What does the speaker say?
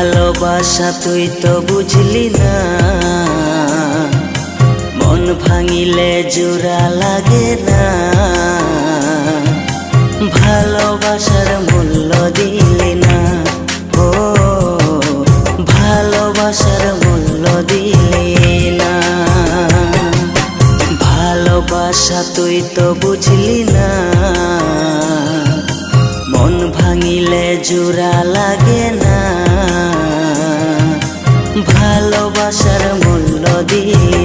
ভালোবাসা তুই তো বুঝলি না, মন ভাঙিলে জোড়া লাগে না। ভালোবাসার মূল্য দিলি না, ও ভালোবাসার মূল্য দিলি না। ভালোবাসা তুই তো বুঝলি না, মন ভাঙিলে জোড়া লাগে না। ভালোবাসার মূল্য দিলি